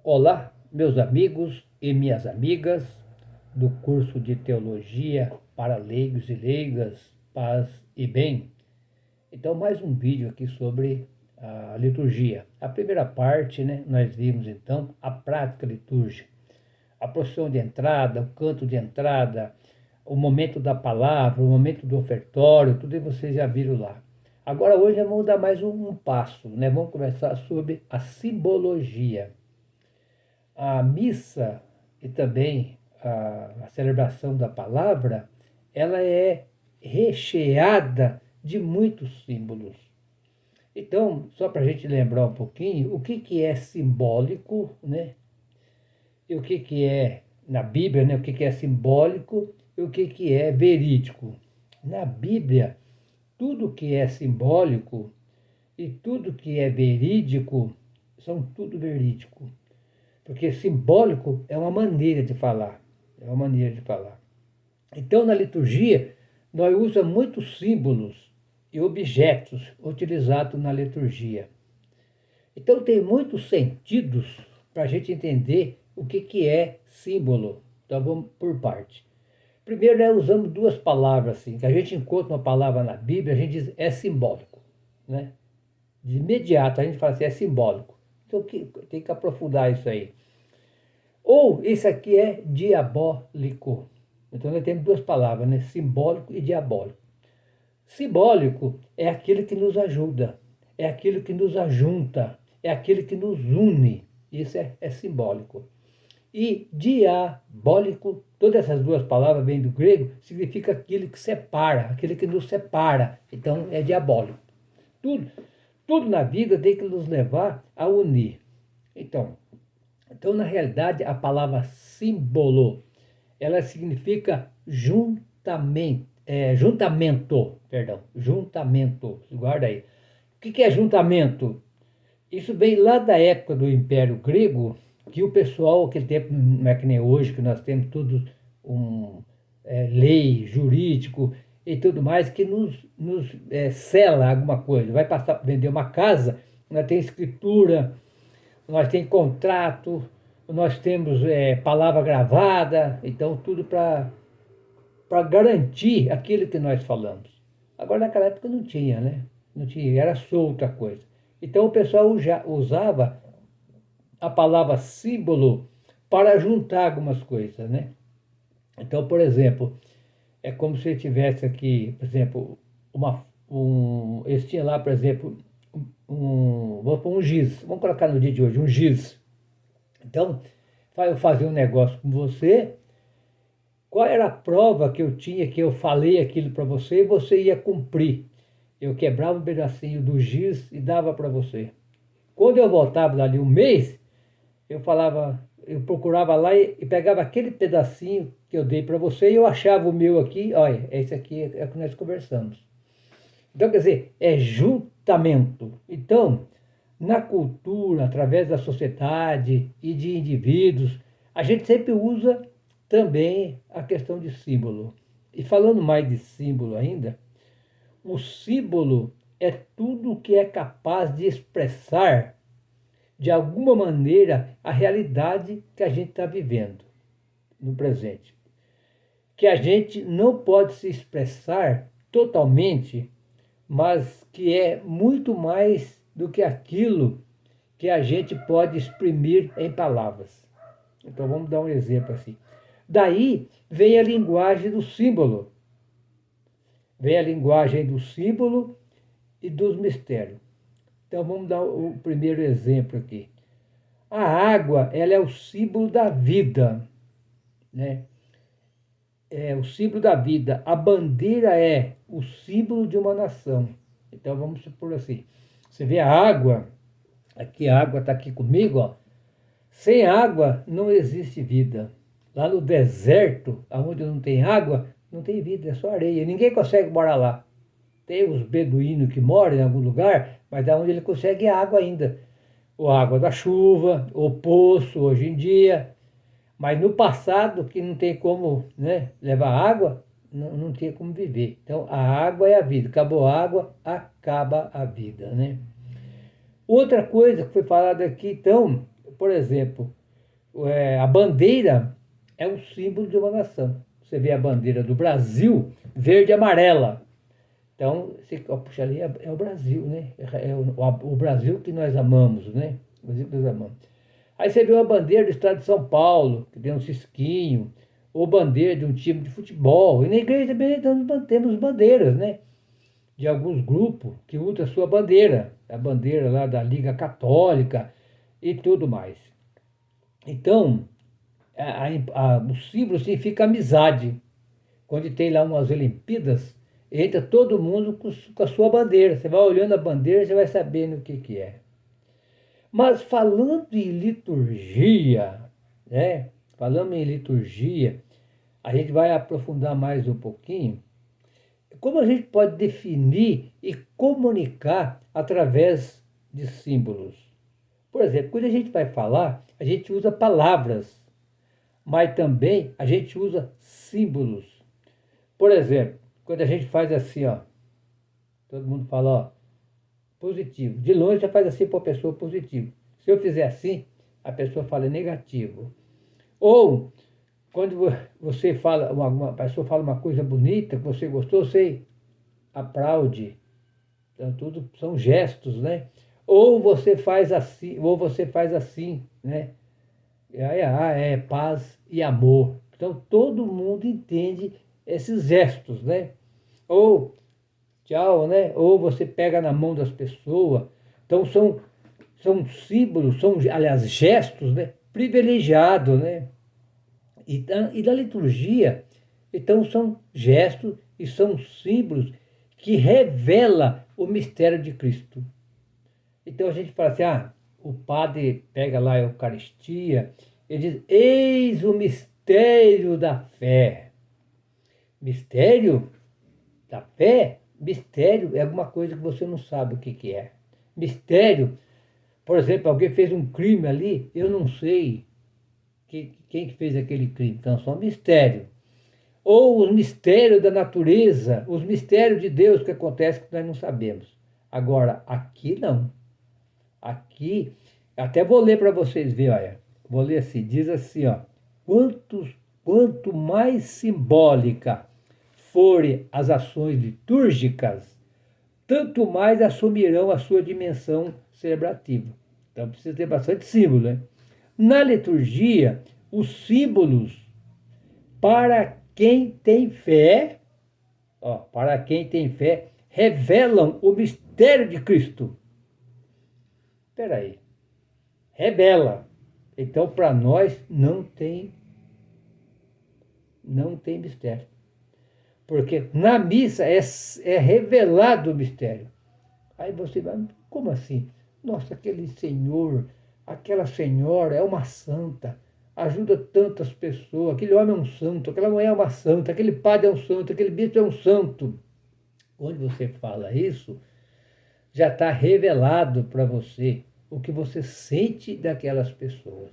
Olá, meus amigos e minhas amigas do curso de Teologia para Leigos e Leigas, Paz e Bem. Então, mais um vídeo aqui sobre a liturgia. A primeira parte, nós vimos então a prática litúrgica, a procissão de entrada, o canto de entrada, o momento da palavra, o momento do ofertório, tudo isso vocês já viram lá. Agora, hoje, vamos dar mais um passo, Vamos conversar sobre a simbologia. A missa e também a celebração da palavra, ela é recheada de muitos símbolos. Então, só para a gente lembrar um pouquinho, o que é simbólico, E o que é, na Bíblia, O que é simbólico e o que é verídico. Na Bíblia, tudo que é simbólico e tudo que é verídico são tudo verídico. Porque simbólico é uma maneira de falar. É uma maneira de falar. Então, na liturgia, nós usamos muitos símbolos e objetos utilizados na liturgia. Então, tem muitos sentidos para a gente entender o que é símbolo. Então, vamos por parte. Primeiro, nós usamos duas palavras, assim, que a gente encontra uma palavra na Bíblia, a gente diz é simbólico, De imediato, a gente fala assim, é simbólico. Então, tem que aprofundar isso aí. Ou isso aqui é diabólico. Então, nós temos duas palavras, Simbólico e diabólico. Simbólico é aquilo que nos ajuda, é aquilo que nos ajunta, é aquilo que nos une. Isso é simbólico. E diabólico, todas essas duas palavras vêm do grego, significa aquilo que separa, aquilo que nos separa. Então, é diabólico. Tudo na vida tem que nos levar a unir. Então, na realidade, a palavra símbolo, ela significa juntamento, juntamento, guarda aí. O que é juntamento? Isso vem lá da época do Império Grego, que o pessoal, aquele tempo, não é que nem hoje, que nós temos tudo, lei, jurídico e tudo mais, que nos sela alguma coisa. Vai passar para vender uma casa, nós tem escritura, nós temos contrato, nós temos palavra gravada, então tudo para garantir aquilo que nós falamos. Agora, naquela época não tinha, Não tinha, era solta a coisa. Então o pessoal já usava a palavra símbolo para juntar algumas coisas, Então, por exemplo, é como se tivesse aqui, por exemplo, eles tinham lá, por exemplo, vamos pôr um giz, vamos colocar no dia de hoje, um giz. Então, eu fazia um negócio com você, qual era a prova que eu tinha, que eu falei aquilo para você e você ia cumprir? Eu quebrava um pedacinho do giz e dava para você. Quando eu voltava dali um mês, eu procurava lá e pegava aquele pedacinho que eu dei para você e eu achava o meu aqui, olha, esse aqui é o que nós conversamos. Então, quer dizer, é juntamento. Então, na cultura, através da sociedade e de indivíduos, a gente sempre usa também a questão de símbolo. E falando mais de símbolo ainda, o símbolo é tudo que é capaz de expressar, de alguma maneira, a realidade que a gente está vivendo no presente. Que a gente não pode se expressar totalmente, mas que é muito mais do que aquilo que a gente pode exprimir em palavras. Então vamos dar um exemplo assim. Daí vem a linguagem do símbolo. Vem a linguagem do símbolo e dos mistérios. Então vamos dar o primeiro exemplo aqui. A água, ela é o símbolo da vida, É o símbolo da vida. A bandeira é o símbolo de uma nação. Então vamos supor assim. Você vê a água, aqui a água está aqui comigo, ó. Sem água não existe vida. Lá no deserto, onde não tem água, não tem vida, é só areia. Ninguém consegue morar lá. Tem os beduínos que moram em algum lugar, mas da onde ele consegue água ainda. Ou água da chuva, ou poço hoje em dia. Mas no passado, que não tem como levar água, não tinha como viver. Então a água é a vida. Acabou a água, acaba a vida, Outra coisa que foi falada aqui, então, por exemplo, a bandeira é um símbolo de uma nação. Você vê a bandeira do Brasil, verde e amarela. Então, puxa, ali é o Brasil, né? É o Brasil que nós amamos, né? O Brasil que nós amamos. Aí você vê uma bandeira do estado de São Paulo, que tem um cisquinho, ou bandeira de um time de futebol. E na igreja também temos bandeiras, né? De alguns grupos que usam a sua bandeira, a bandeira lá da Liga Católica e tudo mais. Então, o símbolo significa amizade. Quando tem lá umas Olimpíadas, entra todo mundo com a sua bandeira. Você vai olhando a bandeira, você vai sabendo o que é. Mas falando em liturgia, né? Falando em liturgia, a gente vai aprofundar mais um pouquinho. Como a gente pode definir e comunicar através de símbolos? Por exemplo, quando a gente vai falar, a gente usa palavras, mas também a gente usa símbolos. Por exemplo, quando a gente faz assim, ó, todo mundo fala, ó, positivo. De longe já faz assim para a pessoa positivo. Se eu fizer assim, a pessoa fala negativo. Ou quando você fala, uma pessoa fala uma coisa bonita, que você gostou, você aplaude. Então, tudo são gestos, né? Ou você faz assim, né? É paz e amor. Então, todo mundo entende esses gestos, né? Ou tchau, né? Ou você pega na mão das pessoas. Então, são símbolos, aliás, gestos, né? Privilegiados, né? E da liturgia, então, são gestos e são símbolos que revelam o mistério de Cristo. Então, a gente fala assim, o padre pega lá a Eucaristia, ele diz, eis o mistério da fé. Mistério da fé? Mistério é alguma coisa que você não sabe o que é. Mistério, por exemplo, alguém fez um crime ali, eu não sei quem que fez aquele crime, então só um mistério. Ou os mistérios da natureza, os mistérios de Deus que acontecem que nós não sabemos. Agora, aqui não. Aqui, até vou ler para vocês verem, olha. Vou ler assim, diz assim, ó. Quanto mais simbólica forem as ações litúrgicas, tanto mais assumirão a sua dimensão celebrativa. Então precisa ter bastante símbolo, né? Na liturgia, os símbolos para quem tem fé, para quem tem fé, revelam o mistério de Cristo. Espera aí. Revela. Então, para nós, não tem mistério. Porque na missa é revelado o mistério. Aí você vai, como assim? Nossa, aquele senhor, aquela senhora é uma santa, ajuda tantas pessoas, aquele homem é um santo, aquela mulher é uma santa, aquele padre é um santo, aquele bispo é um santo. Quando você fala isso, já está revelado para você o que você sente daquelas pessoas.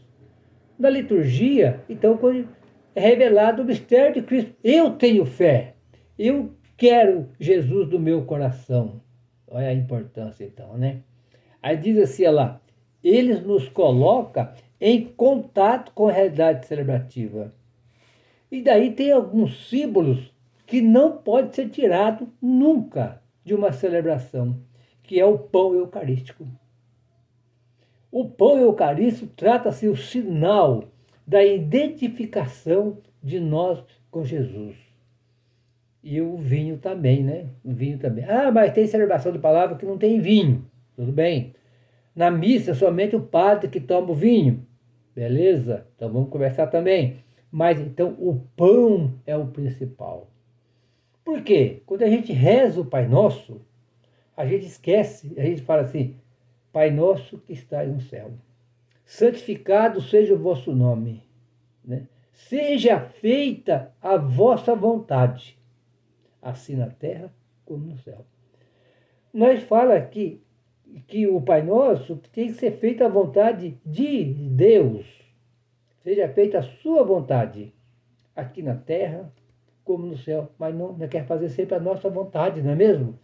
Na liturgia, então, quando é revelado o mistério de Cristo, eu tenho fé, eu quero Jesus do meu coração. Olha a importância, então, né? Aí diz assim, olha lá, eles nos colocam em contato com a realidade celebrativa. E daí tem alguns símbolos que não pode ser tirado nunca de uma celebração, que é o pão eucarístico. O pão eucarístico trata-se o sinal da identificação de nós com Jesus. E o vinho também, né? O vinho também. Mas tem celebração de palavra que não tem vinho. Tudo bem. Na missa, somente o padre que toma o vinho. Beleza? Então vamos conversar também. Mas então o pão é o principal. Por quê? Quando a gente reza o Pai Nosso, a gente esquece, a gente fala assim, Pai Nosso que estás no céu, santificado seja o vosso nome, né? Seja feita a vossa vontade, assim na terra como no céu. Nós fala aqui que o Pai Nosso tem que ser feita a vontade de Deus, seja feita a sua vontade, aqui na terra como no céu. Mas não, nós quer fazer sempre a nossa vontade, não é mesmo?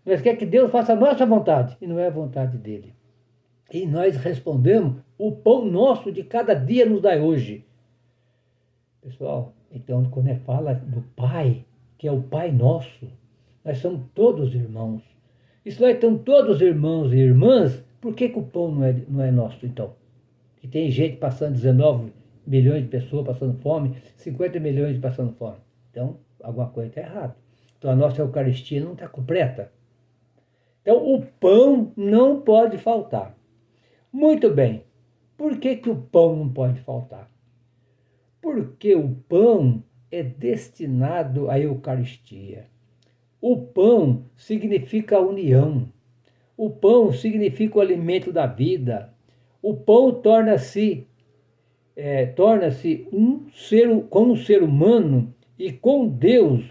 Nós quer que Deus faça a nossa vontade, e não é a vontade dele. E nós respondemos: o pão nosso de cada dia nos dai hoje. Pessoal, então quando ele fala do Pai, que é o Pai nosso, nós somos todos irmãos. E se nós estamos todos irmãos e irmãs, por que o pão não é nosso então? Que tem gente passando 19 milhões de pessoas passando fome, 50 milhões passando fome. Então, alguma coisa está errada. Então a nossa Eucaristia não está completa. Então o pão não pode faltar. Muito bem. Por que o pão não pode faltar? Porque o pão é destinado à Eucaristia. O pão significa a união. O pão significa o alimento da vida. O pão torna-se com o ser humano e com Deus,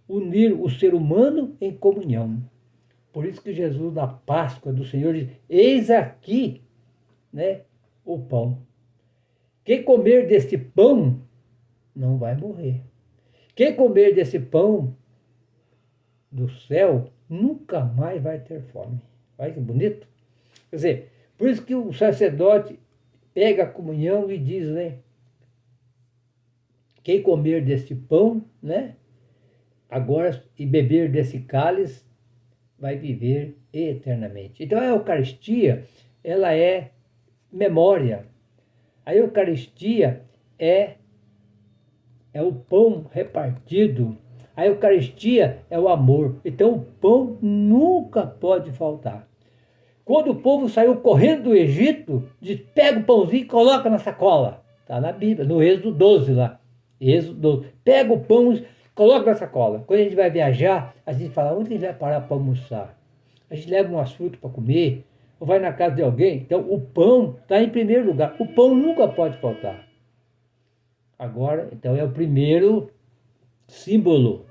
unir o ser humano em comunhão. Por isso que Jesus, na Páscoa do Senhor, diz: eis aqui, né, o pão. Quem comer deste pão não vai morrer. Quem comer desse pão do céu nunca mais vai ter fome. Olha que bonito. Quer dizer, por isso que o sacerdote pega a comunhão e diz, né? Quem comer deste pão, né? Agora, e beber desse cálice, vai viver eternamente. Então a Eucaristia, ela é memória. A Eucaristia é o pão repartido. A Eucaristia é o amor. Então o pão nunca pode faltar. Quando o povo saiu correndo do Egito, diz: pega o pãozinho e coloca na sacola. Está na Bíblia, no Êxodo 12 lá. Êxodo 12. Pega o pão e coloca na sacola. Quando a gente vai viajar, a gente fala: onde a gente vai parar para almoçar? A gente leva umas frutas para comer, ou vai na casa de alguém. Então o pão está em primeiro lugar. O pão nunca pode faltar. Agora, então é o primeiro símbolo.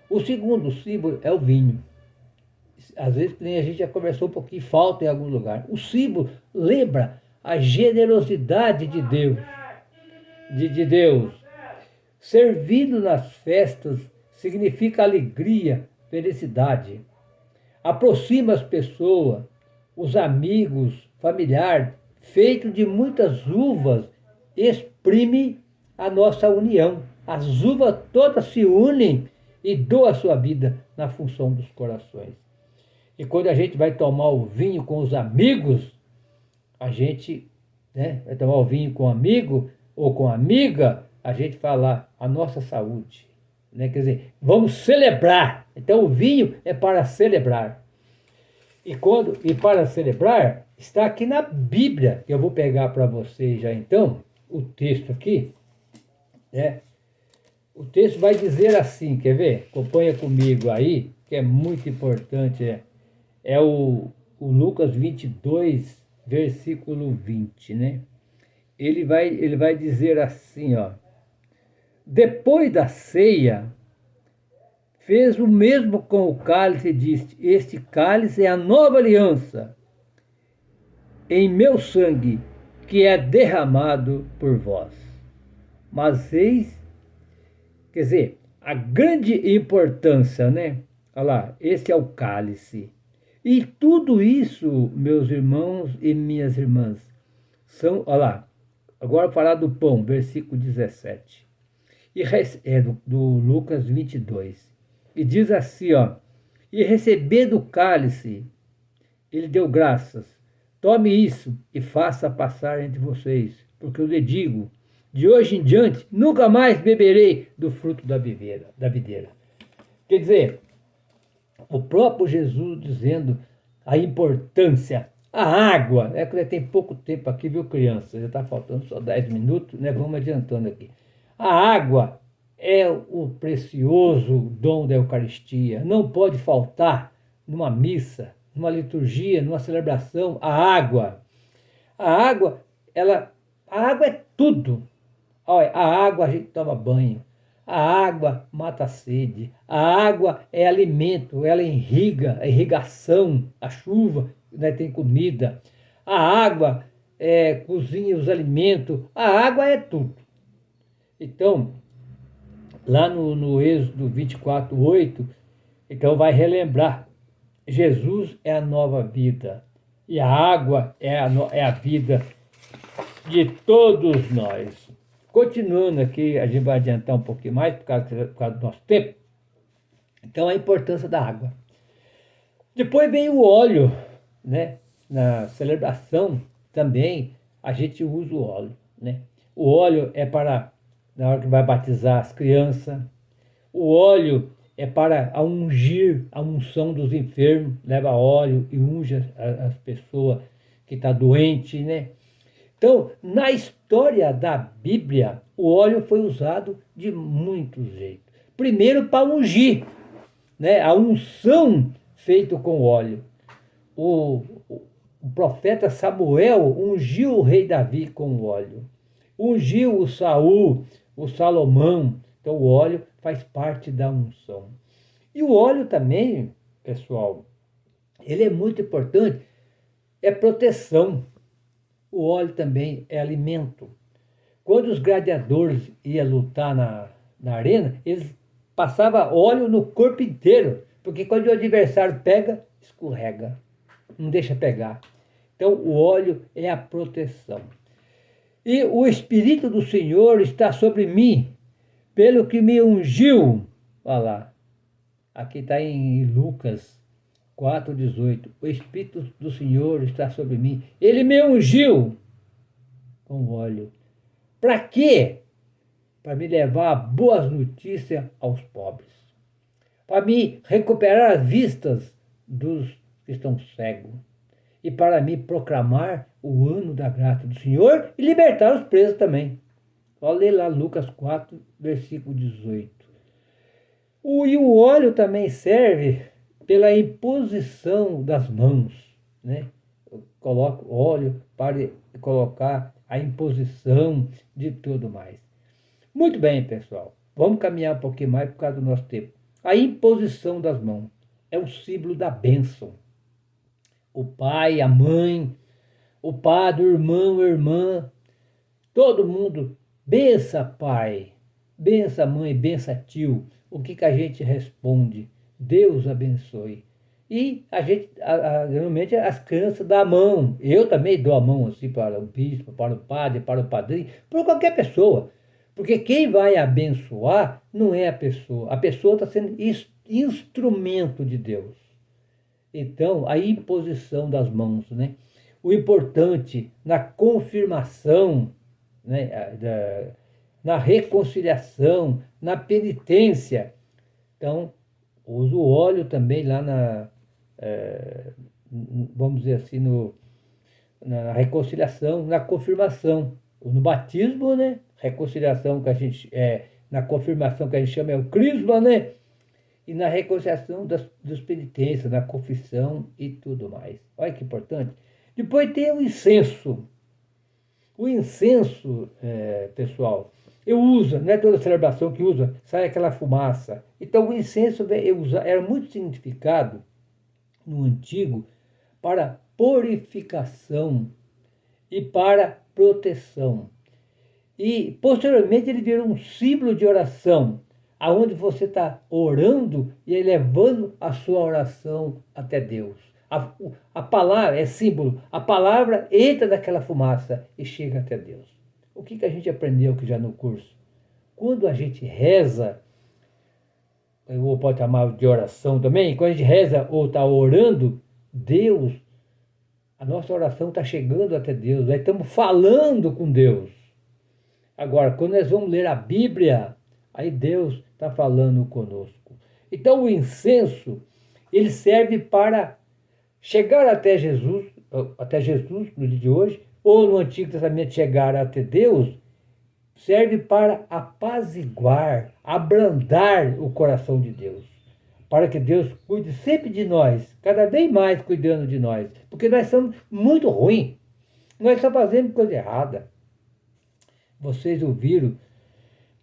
O segundo símbolo é o vinho. Às vezes a gente já conversou um pouquinho, falta em algum lugar. O símbolo lembra a generosidade de Deus. De Deus. Servindo nas festas significa alegria, felicidade. Aproxima as pessoas, os amigos, familiares, feito de muitas uvas, exprime a nossa união. As uvas todas se unem e doam a sua vida na função dos corações. E quando a gente vai tomar o vinho com os amigos, a gente, né, vai tomar o vinho com um amigo ou com amiga, a gente fala a nossa saúde. Né? Quer dizer, vamos celebrar. Então o vinho é para celebrar. E para celebrar, está aqui na Bíblia, que eu vou pegar para vocês já então, o texto aqui, né? O texto vai dizer assim, quer ver? Acompanha comigo aí, que é muito importante, é o Lucas 22, versículo 20, né? Ele vai dizer assim, ó: depois da ceia, fez o mesmo com o cálice e disse: este cálice é a nova aliança em meu sangue, que é derramado por vós. Mas eis, quer dizer, a grande importância, né? Olha lá, esse é o cálice. E tudo isso, meus irmãos e minhas irmãs, são, olha lá, agora falar do pão, versículo 17. Do Lucas 22. E diz assim, ó: e recebendo o cálice, ele deu graças. Tome isso e faça passar entre vocês, porque eu lhe digo, de hoje em diante, nunca mais beberei do fruto da videira. Quer dizer, o próprio Jesus dizendo a importância, a água, é que tem pouco tempo aqui, viu, criança? Já está faltando só 10 minutos, né? Vamos adiantando aqui. A água é o precioso dom da Eucaristia. Não pode faltar numa missa, numa liturgia, numa celebração, a água. A água é tudo. Olha, a água a gente toma banho. A água mata a sede. A água é alimento, ela irriga, a irrigação, a chuva, né, tem comida. A água cozinha os alimentos. A água é tudo. Então, lá no Êxodo 24:8, então vai relembrar: Jesus é a nova vida. E a água é a vida de todos nós. Continuando aqui, a gente vai adiantar um pouquinho mais por causa do nosso tempo. Então, a importância da água. Depois vem o óleo, né? Na celebração também a gente usa o óleo, né? O óleo é para, na hora que vai batizar as crianças, o óleo é para ungir a unção dos enfermos, leva óleo e unge as pessoas que estão doentes, né? Então, na história da Bíblia, o óleo foi usado de muitos jeitos. Primeiro, para ungir, né? A unção feita com óleo. O, o profeta Samuel ungiu o rei Davi com óleo. Ungiu o Saul, o Salomão. Então, o óleo faz parte da unção. E o óleo também, pessoal, ele é muito importante, é proteção. O óleo também é alimento. Quando os gladiadores iam lutar na arena, eles passavam óleo no corpo inteiro, porque quando o adversário pega, escorrega, não deixa pegar. Então, o óleo é a proteção. E o Espírito do Senhor está sobre mim, pelo que me ungiu. Olha lá, aqui está em Lucas 4,18. O Espírito do Senhor está sobre mim. Ele me ungiu com óleo. Para quê? Para me levar boas notícias aos pobres. Para me recuperar as vistas dos que estão cegos. E para me proclamar o ano da graça do Senhor e libertar os presos também. Olha ler lá Lucas 4, versículo 18. E o óleo também serve pela imposição das mãos, né? Eu coloco óleo para colocar a imposição de tudo mais. Muito bem, pessoal. Vamos caminhar um pouquinho mais por causa do nosso tempo. A imposição das mãos é o símbolo da bênção. O pai, a mãe, o padre, o irmão, a irmã, todo mundo, bença pai, bença mãe, bença tio. O que a gente responde? Deus abençoe. E a gente, geralmente, as crianças dão a mão. Eu também dou a mão assim para o bispo, para o padre, para o padrinho, para qualquer pessoa. Porque quem vai abençoar não é a pessoa. A pessoa está sendo instrumento de Deus. Então, a imposição das mãos, né? O importante na confirmação, né? Na reconciliação, na penitência. Então, uso o óleo também lá vamos dizer assim, na reconciliação, na confirmação. No batismo, né? Reconciliação que a gente, na confirmação que a gente chama é o crisma, né? E na reconciliação dos penitências, na confissão e tudo mais. Olha que importante. Depois tem o incenso. O incenso, pessoal, eu uso, não é toda celebração que usa, sai aquela fumaça. Então o incenso era muito significado no antigo para purificação e para proteção. E posteriormente ele virou um símbolo de oração, aonde você está orando e elevando a sua oração até Deus. A palavra é símbolo, a palavra entra naquela fumaça e chega até Deus. O que a gente aprendeu aqui já no curso? Quando a gente reza, ou pode chamar de oração também, quando a gente reza ou está orando, Deus, a nossa oração está chegando até Deus, nós estamos falando com Deus. Agora, quando nós vamos ler a Bíblia, aí Deus está falando conosco. Então o incenso, ele serve para chegar até Jesus no dia de hoje, ou no Antigo Testamento chegar até Deus, serve para apaziguar, abrandar o coração de Deus. Para que Deus cuide sempre de nós, cada vez mais cuidando de nós. Porque nós somos muito ruins. Nós só fazemos coisa errada. Vocês ouviram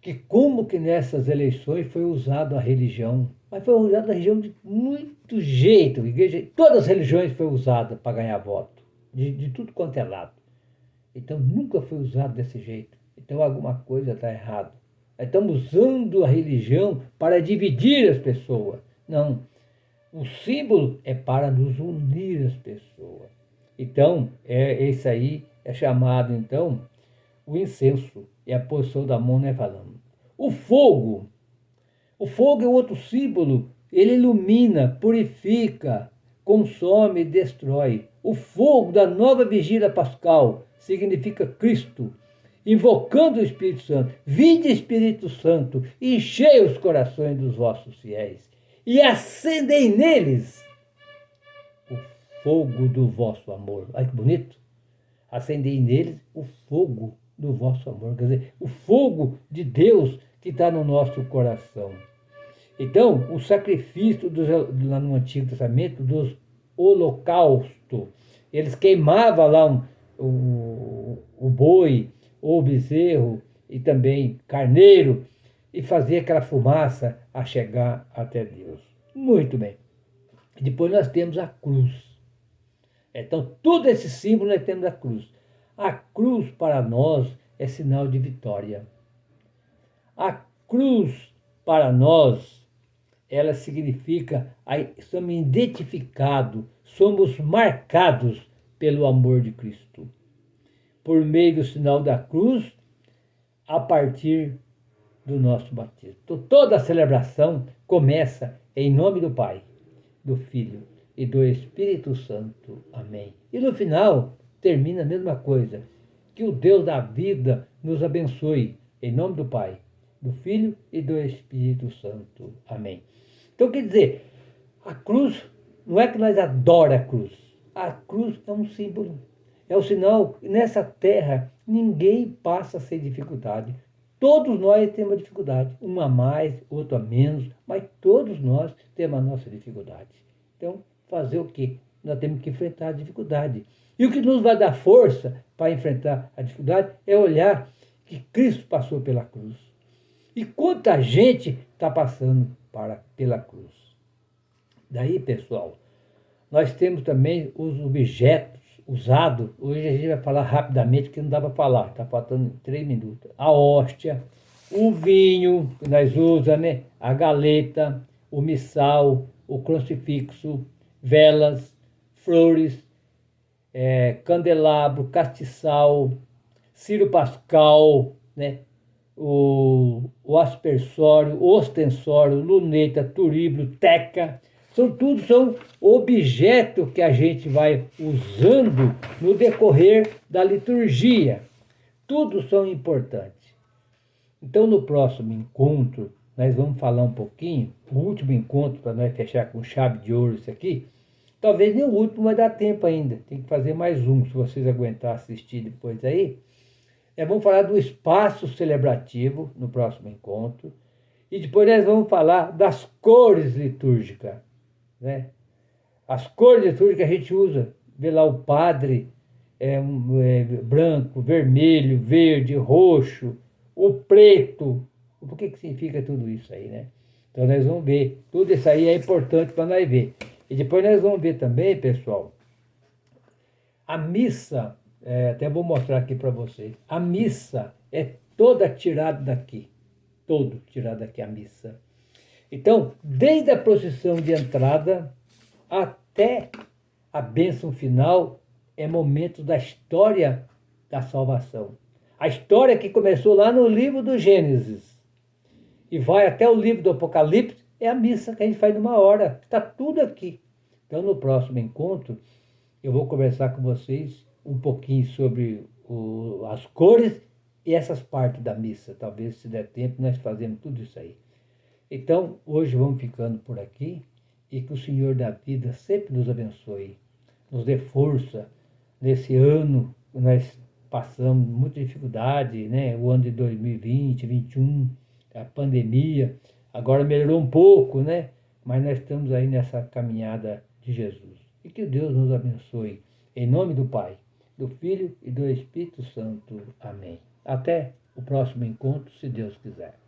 que como que nessas eleições foi usado a religião. Mas foi usado a religião de muito jeito. Igreja, todas as religiões foram usadas para ganhar voto. De tudo quanto é lado. Então nunca foi usado desse jeito. Então alguma coisa está errada. Nós estamos usando a religião para dividir as pessoas. Não. O símbolo é para nos unir as pessoas. Então, esse aí é chamado, então, o incenso. É a posição da mão, né, falando. O fogo é outro símbolo. Ele ilumina, purifica, consome e destrói. O fogo da nova vigília pascal significa Cristo, invocando o Espírito Santo. Vinde, Espírito Santo, enchei os corações dos vossos fiéis e acendei neles o fogo do vosso amor. Olha que bonito. Acendei neles o fogo do vosso amor. Quer dizer, o fogo de Deus que está no nosso coração. Então, o sacrifício lá no Antigo Testamento dos holocaustos, eles queimavam lá o boi, ou o bezerro, e também carneiro, e fazia aquela fumaça a chegar até Deus. Muito bem. Depois nós temos a cruz. Então, todo esse símbolo nós temos a cruz. A cruz para nós é sinal de vitória. A cruz para nós, ela significa, somos identificados, somos marcados pelo amor de Cristo. Por meio do sinal da cruz, a partir do nosso batismo. Então, toda a celebração começa em nome do Pai, do Filho e do Espírito Santo. Amém. E no final, termina a mesma coisa. Que o Deus da vida nos abençoe. Em nome do Pai, do Filho e do Espírito Santo. Amém. Então, quer dizer, a cruz, não é que nós adoramos a cruz. A cruz é um símbolo. É o sinal que nessa terra ninguém passa sem dificuldade. Todos nós temos dificuldade. Um a mais, outro a menos, mas todos nós temos a nossa dificuldade. Então, fazer o quê? Nós temos que enfrentar a dificuldade. E o que nos vai dar força para enfrentar a dificuldade é olhar que Cristo passou pela cruz. E quanta gente está passando pela cruz. Daí, pessoal, nós temos também os objetos usados. Hoje a gente vai falar rapidamente, porque não dá para falar, está faltando 3 minutos. A hóstia, o vinho que nós usamos, né? A galeta, o missal, o crucifixo, velas, flores, candelabro, castiçal, ciro pascal, né? O aspersório, o ostensório, luneta, turíbulo, teca. São objetos que a gente vai usando no decorrer da liturgia. Tudo são importantes. Então, no próximo encontro, nós vamos falar um pouquinho, o último encontro, para nós fechar com chave de ouro isso aqui. Talvez nem o último vai dar tempo ainda. Tem que fazer mais um, se vocês aguentar assistir depois aí. Vamos falar do espaço celebrativo no próximo encontro. E depois nós vamos falar das cores litúrgicas. Né? As cores litúrgicas que a gente usa. Vê lá o padre branco, vermelho, verde, roxo, o preto. Por que significa tudo isso aí, né? Então nós vamos ver. Tudo isso aí é importante para nós ver. E depois nós vamos ver também, pessoal, a missa. Até vou mostrar aqui para vocês. A missa é toda tirada daqui. Todo tirado daqui a missa. Então, desde a procissão de entrada até a bênção final, é momento da história da salvação. A história que começou lá no livro do Gênesis e vai até o livro do Apocalipse, é a missa que a gente faz numa hora. Está tudo aqui. Então, no próximo encontro, eu vou conversar com vocês um pouquinho sobre as cores e essas partes da missa. Talvez, se der tempo, nós fazemos tudo isso aí. Então, hoje vamos ficando por aqui e que o Senhor da vida sempre nos abençoe, nos dê força nesse ano que nós passamos muita dificuldade, né? O ano de 2020, 2021, a pandemia, agora melhorou um pouco, né? Mas nós estamos aí nessa caminhada de Jesus. E que Deus nos abençoe. Em nome do Pai, do Filho e do Espírito Santo. Amém. Até o próximo encontro, se Deus quiser.